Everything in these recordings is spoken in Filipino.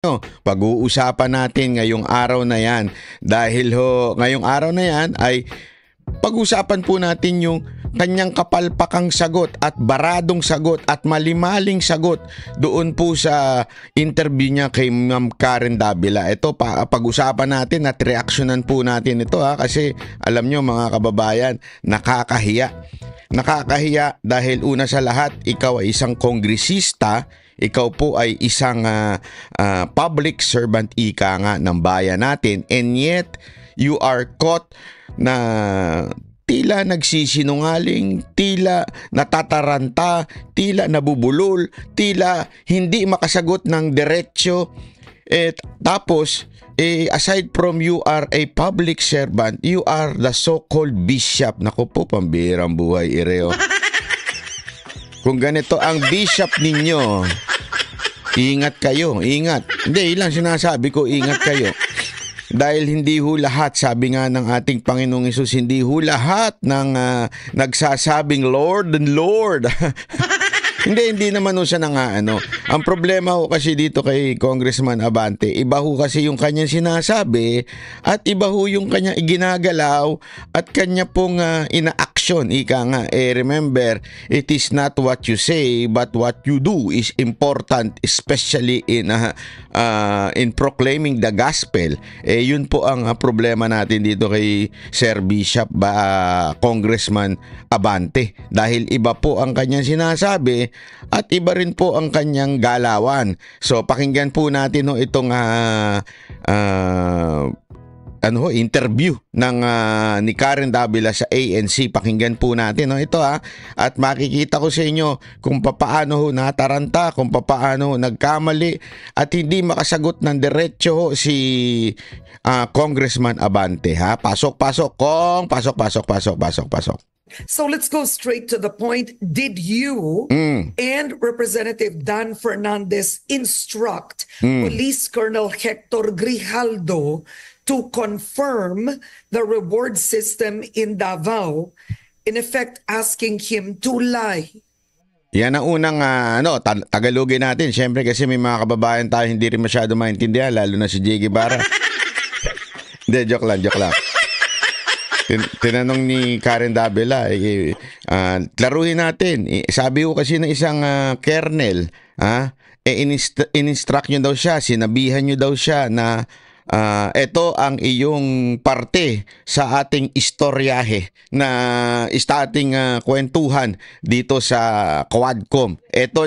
Pag-uusapan natin ngayong araw na yan dahil ngayong araw na yan ay pag-usapan po natin yung kanyang kapalpakang sagot at baradong sagot at malimaling sagot doon po sa interview niya kay Ma'am Karen Davila. Ito pag-usapan natin at reaksyonan po natin ito kasi alam nyo mga kababayan, nakakahiya. Nakakahiya dahil una sa lahat, ikaw ay isang kongresista. Ikaw po ay isang public servant ika nga ng bayan natin, and yet you are caught na tila nagsisinungaling, tila natataranta, tila nabubulol, tila hindi makasagot ng diretsyo. Tapos, aside from you are a public servant, you are the so-called bishop. Naku po, pambihirang buhay, Ireo. Kung ganito ang bishop ninyo, ingat kayo, ingat. Hindi, ilang sinasabi ko, ingat kayo. Dahil hindi ho lahat, sabi nga ng ating Panginoong Hesus, hindi ho lahat ng nagsasabing Lord and Lord. Hindi naman ho siya Ang problema ho kasi dito kay Congressman Abante, iba ho kasi yung kanyang sinasabi at iba ho yung kanyang ginagalaw at kanya pong ina-action. Ika nga, remember, it is not what you say but what you do is important, especially in proclaiming the gospel. Yun po ang problema natin dito kay Sir Bishop Congressman Abante. Dahil iba po ang kanyang sinasabi at iba rin po ang kanyang galawan. So pakinggan po natin itong interview ng ni Karen Davila sa ANC. Pakinggan po natin ito at makikita ko sa inyo kung papaano nataranta, kung papaano nagkamali at hindi makasagot ng diretsyo si Congressman Abante. Pasok Kong, pasok. So let's go straight to the point. Did you and Representative Dan Fernandez instruct Police Colonel Hector Grijaldo to confirm the reward system in Davao, in effect asking him to lie? Yan ang unang Tagalogin natin. Siyempre kasi may mga kababayan tayo hindi rin masyado maintindihan, lalo na si Jiggy Barra. Hindi, joke lang. Tinanong ni Karen Davila, klaruhin natin. Sabi ko kasi ng isang kernel, in-instruct nyo daw siya, sinabihan nyo daw siya na ito ang iyong parte sa ating istoryahe, sa ating kwentuhan dito sa Quadcom. Ito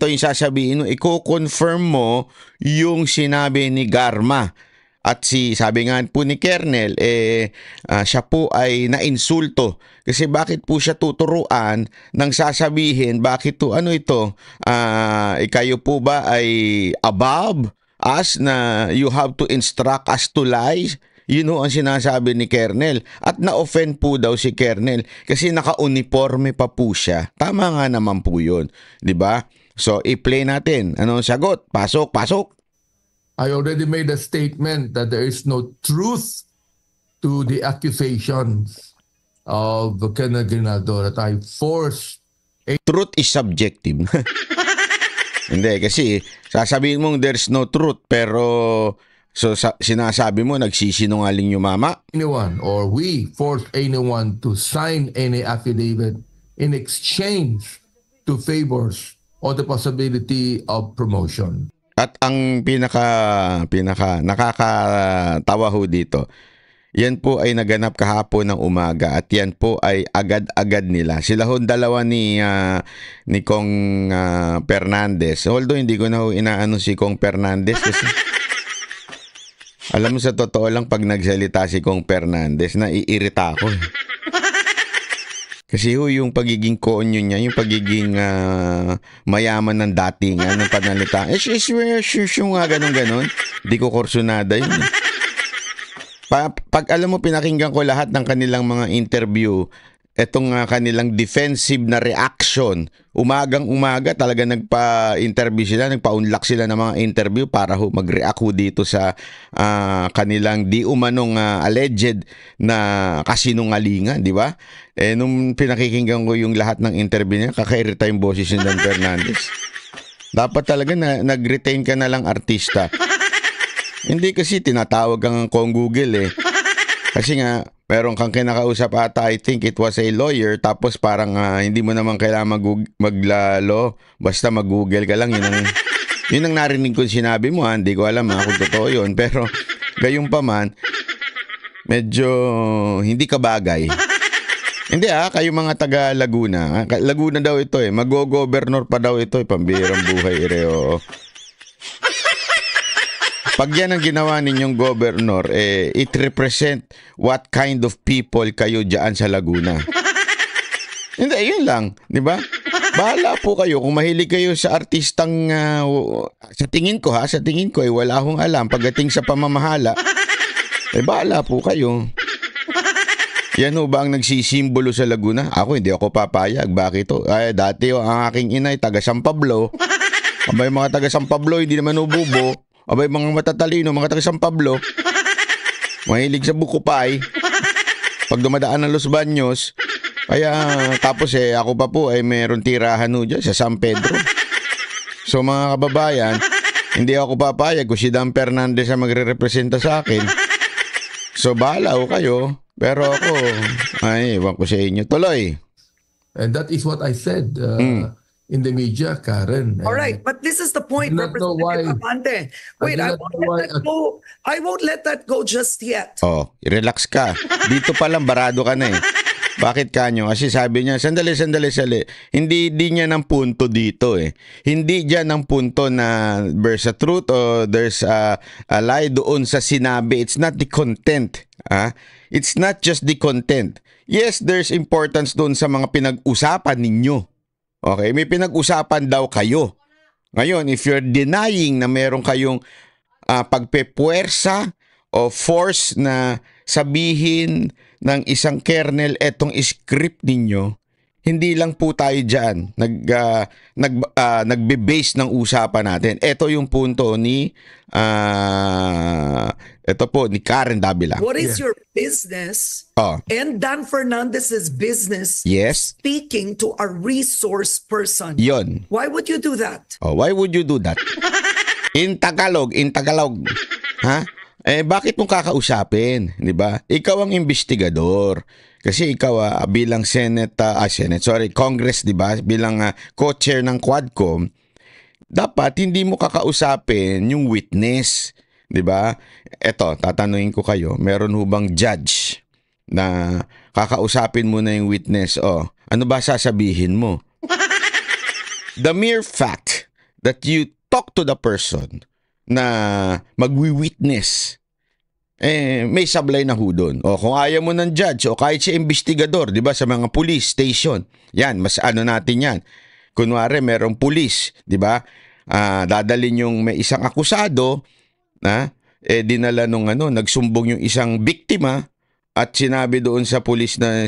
yung sasabihin, i-confirm mo yung sinabi ni Garma. At sabi nga po ni Kernel, siya po ay nainsulto. Kasi bakit po siya tuturuan ng sasabihin, bakit to kayo po ba ay above us na you have to instruct us to lie? Yun ang sinasabi ni Kernel. At na-offend po daw si Kernel kasi naka-uniforme pa po siya. Tama nga naman po yun. Diba? So, i-play natin. Anong sagot? Pasok. I already made a statement that there is no truth to the accusations of Kenneth Grijaldo that I forced. Truth is subjective. Hindi, kasi sasabihin mong there's no truth, pero sinasabi mo nagsisinungaling yung mama. Anyone or we forced anyone to sign any affidavit in exchange to favors or the possibility of promotion. At ang pinaka nakakatawa ho dito, yan po ay naganap kahapon ng umaga at yan po ay agad-agad nila. Sila ho dalawa ni Kong Fernandez. Although hindi ko na ho inaano si Kong Fernandez kasi alam mo sa totoo lang pag nagsalita si Kong Fernandez, naiirita ako. Kasi yung pagiging konyo niya, yung pagiging mayaman ng datingan ng panalita. Nga ganun. Di ko kursunada yun. Pag alam mo, pinakinggan ko lahat ng kanilang mga interview, etong kanilang defensive na reaction. Umagang-umaga talaga nagpa-interview sila, nagpa-unlock sila ng mga interview para mag-react dito sa kanilang di umanong alleged na kasinungalingan, di ba? Nung pinakikinggan ko yung lahat ng interview niya, kakairita yung boses ni Dan Fernandez. Dapat talaga nag-retain ka na lang artista. Hindi kasi tinatawag kang Google eh. Kasi nga, meron kang kinakausap ata, I think it was a lawyer, tapos parang hindi mo naman kailangan maglalo, basta mag-google ka lang, yun ang narinig ko sinabi mo, hindi ko alam kung totoo yun, pero gayong pa man, medyo hindi ka bagay. Hindi kayo mga taga Laguna, Laguna daw ito mag-go-governor pa daw ito pambirang buhay ireo. Pag yan ang ginawa ninyong governor, it represent what kind of people kayo dyan sa Laguna. Hindi, yun lang. Di ba? Bahala po kayo. Kung mahilig kayo sa artistang, sa tingin ko wala akong alam. Pagdating sa pamamahala, bahala po kayo. Yan ho ba ang nagsisimbolo sa Laguna? Ako, hindi ako papayag. Bakit to? Dati ang aking inay, taga San Pablo. Abay, mga taga San Pablo, hindi naman ububo. Abay, mga matatalino, mga taga San Pablo, mahilig sa buko pie. Pag dumadaan ng Los Baños, kaya tapos ako pa po meron tirahan dyan sa San Pedro. So mga kababayan, hindi ako papayag kung si Dan Fernandez ang magre-representa sa akin. So bahala ho kayo. Pero ako, ewan ko sa inyo. Tuloy. And that is what I said in the media, Karen. All right, but this is the point, Representative Abante. Wait, I won't let that go just yet. Relax ka. Dito pa lang barado ka na Bakit kanyo? Kasi sabi niya, sandali. Hindi niya ng punto dito Hindi diyan ang punto na there's a truth or there's a lie doon sa sinabi. It's not the content. It's not just the content. Yes, there's importance doon sa mga pinag-usapan ninyo. Okay, may pinag-usapan daw kayo. Ngayon, if you're denying na meron kayong pagpepuwersa o force na sabihin ng isang kernel etong script ninyo, hindi lang po tayo dyan nagbe-base ng usapan natin. Ito yung punto ni Karen Davila. What is your business and Dan Fernandez's business speaking to a resource person? Yon. Why would you do that? Why would you do that? In Tagalog. Ha? Bakit mong kakausapin? Di ba? Ikaw ang investigador. Kasi ikaw bilang Congress, di ba? Bilang co-chair ng Quadcom, dapat hindi mo kakausapin yung witness, di ba? Eto, tatanungin ko kayo, meron hubang judge na kakausapin mo na yung witness? Ano ba sasabihin mo? The mere fact that you talk to the person na magwi-witness, may sablay na ho doon. Kung ayaw mo ng judge o kahit siya investigador, di ba, sa mga police station, yan, mas natin yan. Kunwari, merong police, di ba, dadalhin yung may isang akusado, dinala nung nagsumbong yung isang biktima at sinabi doon sa police na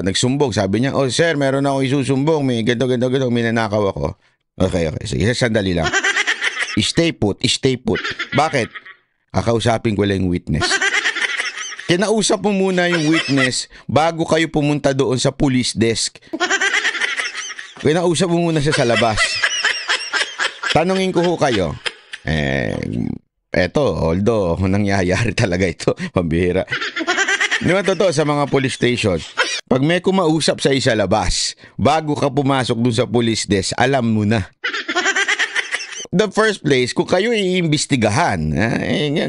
nagsumbong, sabi niya, sir, meron akong isusumbong, may ganito, may nanakaw ako. Okay, sige, sandali lang. Stay put. Bakit? Kakausapin ko lang yung witness. Kinausap mo muna yung witness bago kayo pumunta doon sa police desk. Kinausap mo muna siya sa labas. Tanungin ko kayo. Although nangyayari talaga ito, pambihira. Di ba totoo sa mga police station? Pag may kumausap sa isa labas, bago ka pumasok doon sa police desk, alam mo na. The first place, kung kayo iimbestigahan,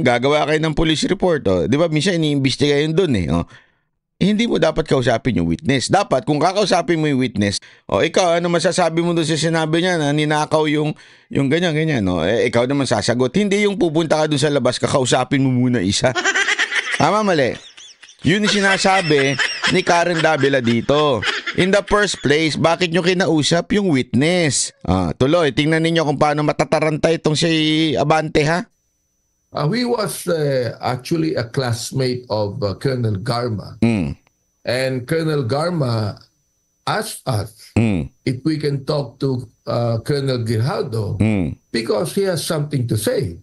gagawa kayo ng police report. Di ba, minsan iniimbestiga yun dun hindi mo dapat kausapin yung witness. Dapat, kung kakausapin mo yung witness, ikaw, ano masasabi mo doon sa sinabi niya na ninakaw yung ganyan. Ikaw naman sasagot. Hindi yung pupunta ka doon sa labas, kakausapin mo muna isa. Tama, mali. Yun yung sinasabi ni Karen Davila dito. In the first place, bakit nyo kinausap yung witness? Tuloy, tingnan ninyo kung paano matataranta itong si Abante, ha? He was actually a classmate of Colonel Garma. And Colonel Garma asked us if we can talk to Colonel Grijaldo because he has something to say.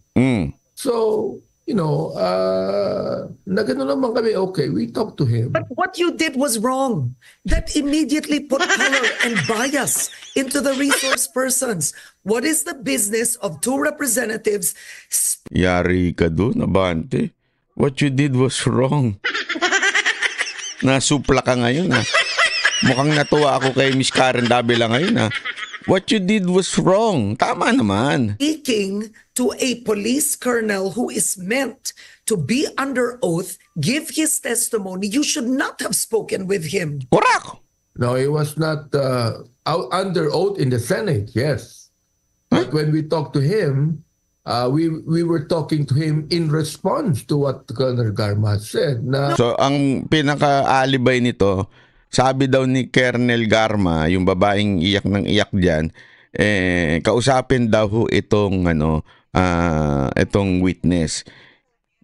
So, na gano'n naman kami, okay, we talk to him. But what you did was wrong. That immediately put color and bias into the resource persons. What is the business of two representatives Yari ka doon, Abante. What you did was wrong. Nasupla ka ngayon, ha? Mukhang natuwa ako kay Miss Karen Davila ngayon, ha? What you did was wrong. Tama naman. speaking to a police colonel who is meant to be under oath, give his testimony? You should not have spoken with him. Correct. No, he was not out under oath in the Senate, yes. But when we talked to him, we were talking to him in response to what Colonel Garma said. Na, So, ang pinaka-alibay nito, sabi daw ni Colonel Garma, yung babaeng iyak ng iyak diyan, kausapin daw ho itong itong witness.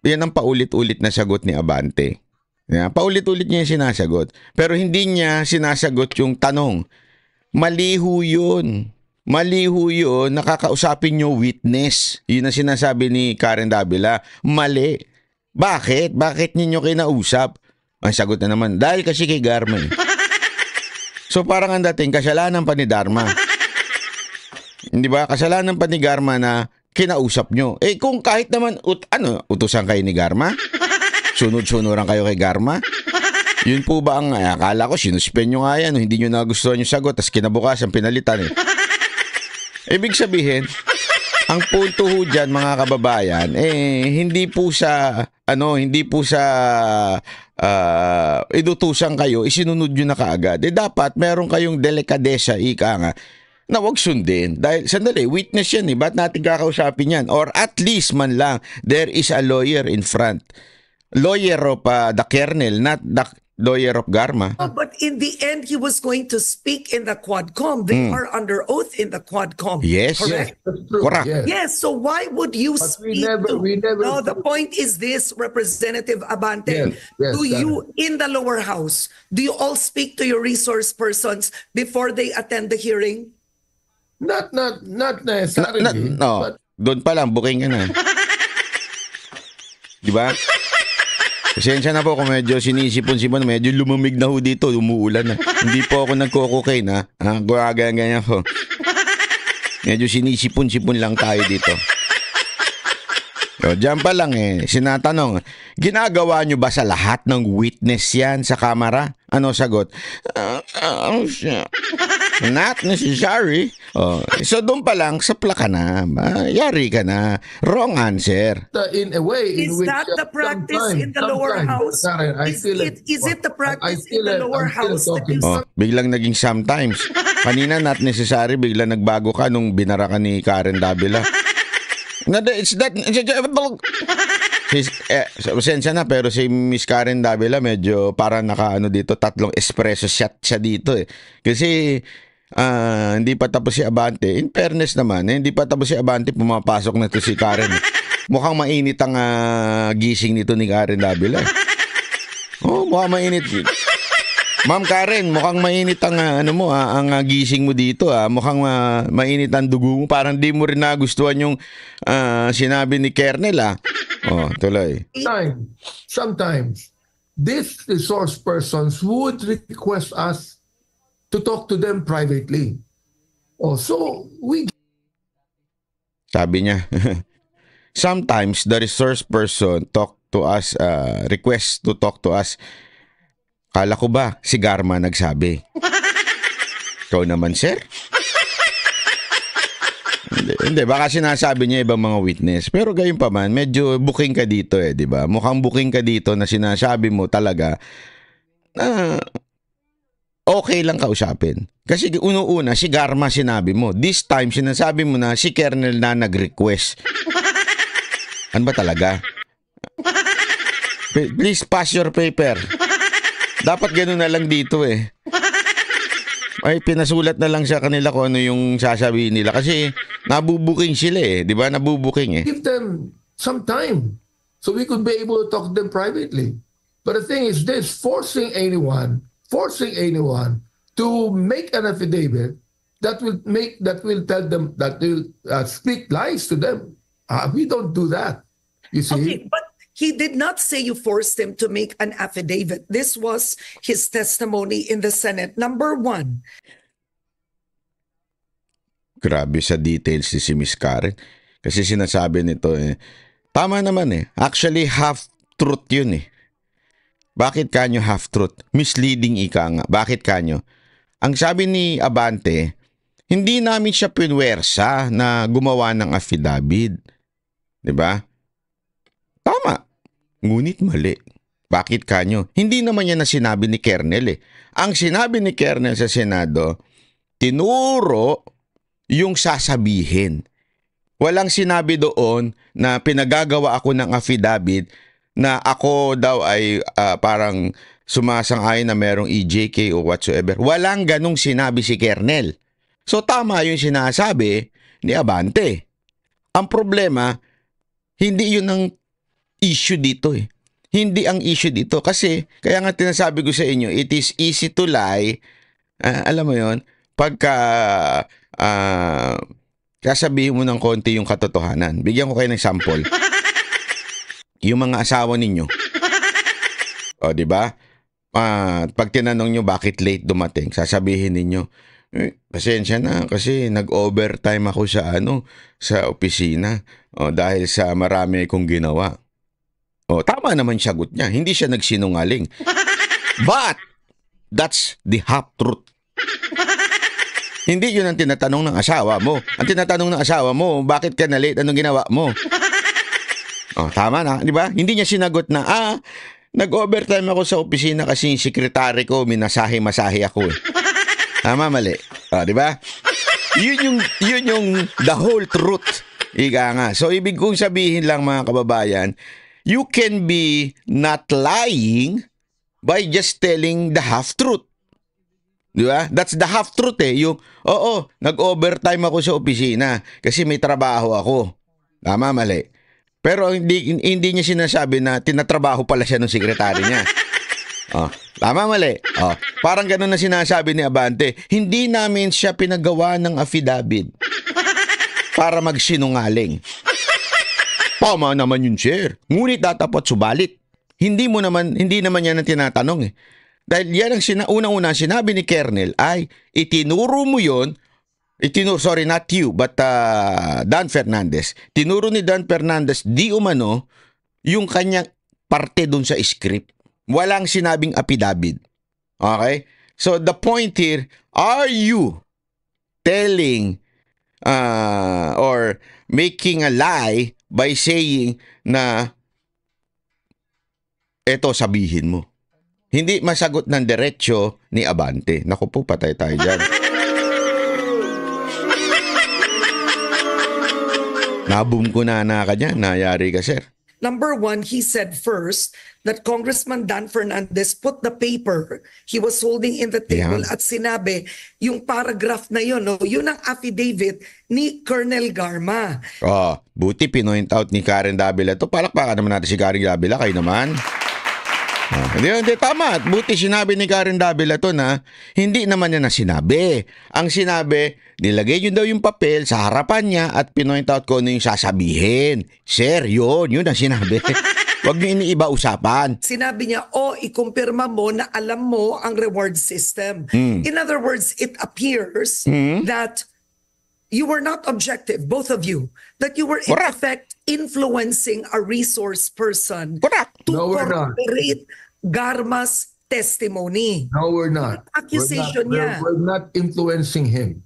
Yan ang paulit-ulit na sagot ni Abante. Yeah, paulit-ulit niya yung sinasagot. Pero hindi niya sinasagot yung tanong. Maliho yun. Maliho yun. Nakakausapin niyo witness. Yun ang sinasabi ni Karen Davila. Mali. Bakit? Bakit ninyo kinausap? Ang sagot na naman, dahil kasi kay Garma. So parang ang dating, kasalanan pa ni Dharma. Hindi ba? Kasalanan pa ni Garma na kinausap nyo. Kung kahit naman, utusan kayo ni Garma? Sunod-sunuran kayo kay Garma? Yun po ba ang, akala ko, sinuspen nyo nga yan, hindi nyo nagustuhan yung sagot, tapos kinabukasan, pinalitan eh. Ibig sabihin, ang punto ho dyan, mga kababayan, hindi po sa inutusan kayo, isinunod nyo na kaagad. Dapat meron kayong delikadesa, ika nga, na wag sundin. Dahil, sandali, witness yan eh. Ba't natin kakausapin yan? Or at least man lang, there is a lawyer in front. Lawyer of the Colonel, not the lawyer of Garma. Oh, but in the end, he was going to speak in the Quadcom. They are under oath in the Quadcom. Yes. Correct? that's true, Correct. yes. Yes, so why would you But we speak never- to... we never- No, the point is this, Representative Abante. Yes, Do you, in the lower house, do you all speak to your resource persons before they attend the hearing? Not necessarily. No, But doon pa lang, booking ka na. Di ba? Pasensya na po kung medyo sinisipon-sipon, medyo lumamig na ho dito, umuulan na. Hindi po ako nagko-cocaine, ha? Ganyan ko. Medyo sinisipon-sipon lang tayo dito. So, dyan pa lang sinatanong, ginagawa nyo ba sa lahat ng witness yan sa kamera? Ano sagot? Not necessary. So doon pa lang, sapla ka na. Yari ka na. Wrong answer. in a way, in Is which that the practice in the lower house? Karen, Is it the practice in the lower house that you Biglang naging sometimes. Kanina not necessary, biglang nagbago ka nung binara ka ni Karen Davila. It's that... Pasensya na, pero si Miss Karen Davila medyo parang nakaano dito, 3 espresso shot siya dito eh. Kasi hindi pa tapos si Abante. In fairness naman, hindi pa tapos si Abante, pumapasok na to si Karen. Mukhang mainit ang gising nito ni Karen Davila. Mukhang mainit. Ma'am Karen, mukhang mainit ang ang gising mo dito. Mukhang mainit ang dugo mo. Parang di mo rin nagustuhan yung sinabi ni Kernel. Tuloy. Sometimes these resource persons would request us to talk to them privately. So we... Sabi niya, sometimes the resource person talk to us, request to talk to us. Kala ko ba si Garma nagsabi? Ikaw naman, sir? Hindi, baka sinasabi niya ibang mga witness. Pero gayon pa man, medyo booking ka dito di ba? Mukhang booking ka dito na sinasabi mo talaga na okay lang kausapin. Kasi una si Garma sinabi mo. This time, sinasabi mo na si Colonel na nag-request. Ano ba talaga? Please pass your paper. Dapat gano'n na lang dito Ay, pinasulat na lang sa kanila kung ano yung sasabihin nila. Kasi nabubuking sila di ba? Nabubuking Give them some time so we could be able to talk to them privately. But the thing is this, forcing anyone to make an affidavit that will tell them, that will speak lies to them. We don't do that. You see? Okay, but he did not say you forced him to make an affidavit. This was his testimony in the Senate. Number one, Grabe sa details si Miss Karen. Kasi sinasabi nito tama naman Actually, half-truth yun Bakit kanyo half-truth? Misleading ika nga. Bakit kanyo? Ang sabi ni Abante, hindi namin siya pinwersa na gumawa ng affidavit. 'Di ba? Tama. Ngunit mali. Bakit kanyo? Hindi naman yan na sinabi ni Kernel Ang sinabi ni Kernel sa Senado, tinuro yung sasabihin. Walang sinabi doon na pinagagawa ako ng affidavit na ako daw ay parang sumasang-ayon na merong EJK o whatsoever. Walang ganong sinabi si Kernel. So tama yung sinasabi ni Abante. Ang problema, hindi yun ang issue dito Hindi ang issue dito kasi kaya nga tinasabi ko sa inyo, it is easy to lie. Alam mo yon pagka sasabihin mo ng konti yung katotohanan. Bigyan ko kayo ng sample. Yung mga asawa ninyo. O, di ba? Pag tinanong nyo bakit late dumating, sasabihin ninyo, pasensya na kasi nag-overtime ako sa opisina dahil sa marami kong ginawa. Tama naman sagot niya. Hindi siya nagsinungaling. But, that's the half-truth. Hindi yun ang tinatanong ng asawa mo. Ang tinatanong ng asawa mo, bakit ka na late? Anong ginawa mo? Tama na, di ba? Hindi niya sinagot na, nag-overtime ako sa opisina kasi yung sekretary ko, minasahe-masahe ako Tama, mali. Di ba? Yun yung the whole truth. Ika nga. So, ibig kong sabihin lang mga kababayan, you can be not lying by just telling the half-truth. Di ba? That's the half-truth Yung, nag-overtime ako sa opisina kasi may trabaho ako. Tama, mali. Pero hindi niya sinasabi na tinatrabaho pala siya ng sekretary niya. Tama, mali. Parang ganun na sinasabi ni Abante. Hindi namin siya pinagawa ng affidavit para magsinungaling. Tama naman yun, sir. Ngunit datapat subalit. Hindi naman yan ang tinatanong Dahil yan ang unang-una sinabi ni Kernel ay itinuro mo yun, sorry, not you, but Dan Fernandez. Tinuro ni Dan Fernandez di umano yung kanyang parte dun sa script. Walang sinabing affidavit. Okay? So the point here, are you telling or making a lie by saying na eto sabihin mo? Hindi masagot ng diretsyo ni Abante. Naku po, patay tayo dyan. Naboom ko na ka dyan. Nayari ka, sir. Number one, he said first that Congressman Dan Fernandez put the paper he was holding in the table at sinabi, yung paragraph na yun, yun ang affidavit ni Colonel Garma. Buti pinoint out ni Karen Davila to. Palakpakan naman natin si Karen Davila. Kayo naman. Hindi, tama. Buti sinabi ni Karen Davila to na hindi naman niya na sinabi. Ang sinabi, nilagay yun daw yung papel sa harapan niya at pinoint out ko ano yung sasabihin. Sir, yun ang sinabi. Huwag niyo iniiba usapan. Sinabi niya, ikumpirma mo na alam mo ang reward system. In other words, it appears that you were not objective, both of you, that you were in effect influencing a resource person to corroborate Garma's testimony. No, we're not. Accusation niya. We're not influencing him.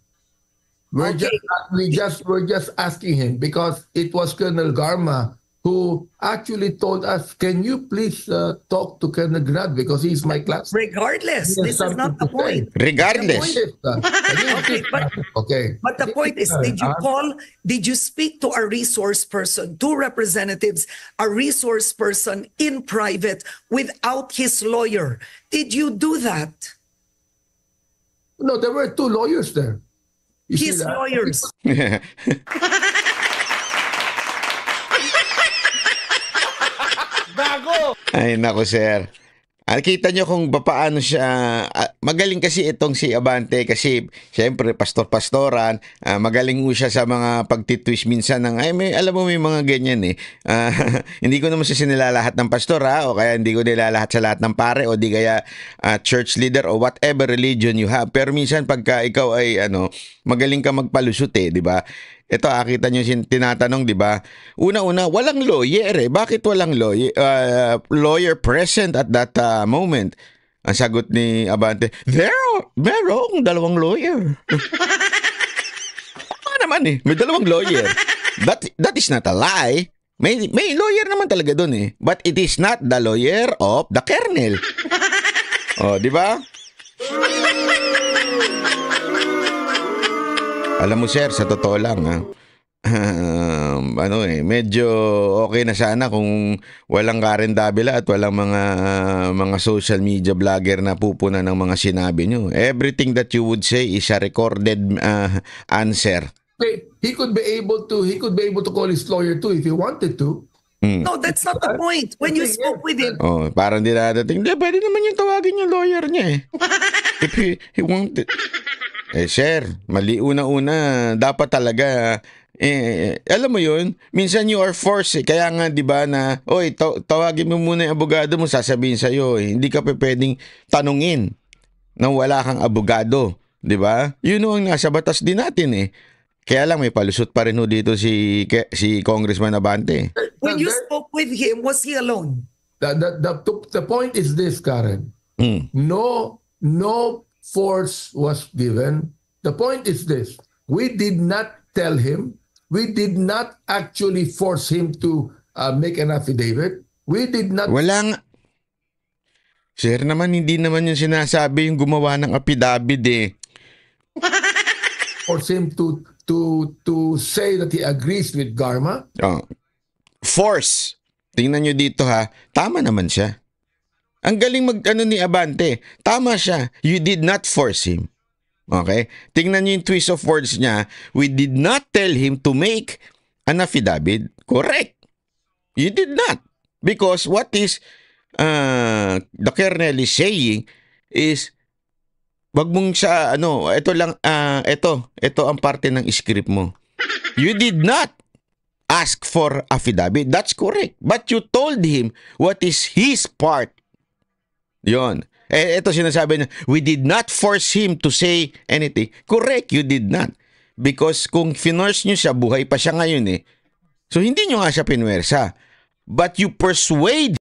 We're just asking him because it was Colonel Garma who actually told us, can you please talk to Colonel Grad because he's my class. Regardless, this is not the point. Regardless. But the point is, did you speak to a resource person, two representatives, a resource person in private without his lawyer? Did you do that? No, there were two lawyers there. His lawyers. Ay, nako, sir. Kita nyo kung paano siya magaling kasi itong si Abante kasi syempre pastor-pastoran, magaling mo siya sa mga pagtitwist minsan ng alam mo may mga ganyan eh. Hindi ko naman siya sinilalahat ng pastor o kaya hindi ko nilalahat sa lahat ng pare o di kaya church leader o whatever religion you have. Pero minsan pagka ikaw ay magaling ka magpalusot di ba? Ito, kita nyo tinatanong, di ba? Una-una, walang lawyer Bakit walang lawyer? Lawyer present at that moment. Ang sagot ni Abante, merong dalawang lawyer. Tama naman may dalawang lawyer. That is not a lie. May lawyer naman talaga dun But it is not the lawyer of the kernel. Di ba? Alam mo sir, sa totoo lang medyo okay na sana kung walang Karen Davila at walang mga social media vlogger na pupuna ng mga sinabi nyo. Everything that you would say is a recorded answer. He could be able to call his lawyer too if he wanted to. No, that's not the point. When you spoke with him, parang dinadating, pwede naman yung tawagin yung lawyer niya if he wanted. Sir, mali una-una. Dapat talaga, alam mo yun, minsan you are forced Kaya nga, di ba, na, tawagin mo muna yung abogado mo, sasabihin sa'yo, hindi ka pwedeng tanungin nang wala kang abogado. Di ba? Yun ang nasa batas din natin Kaya lang, may palusot pa rin dito si Congressman Abante. when you spoke with him, was he alone? The point is this, Karen. No force was given. The point is this. We did not tell him. We did not actually force him to make an affidavit. We did not... Walang... Sir naman, hindi naman yung sinasabi yung gumawa ng affidavit force him to say that he agrees with Garma. Force. Tingnan nyo dito Tama naman siya. Ang galing ni Abante. Tama siya. You did not force him. Okay? Tingnan nyo yung twist of words niya. We did not tell him to make an affidavit. Correct. You did not. Because what is the kernel is saying is wag mong sa ito lang ito ang parte ng script mo. You did not ask for affidavit. That's correct. But you told him what is his part. Yon. Ito sinasabi niya, we did not force him to say anything. Correct, you did not. Because kung finurse nyo siya, buhay pa siya ngayon So hindi nyo nga siya pinwersa. But you persuade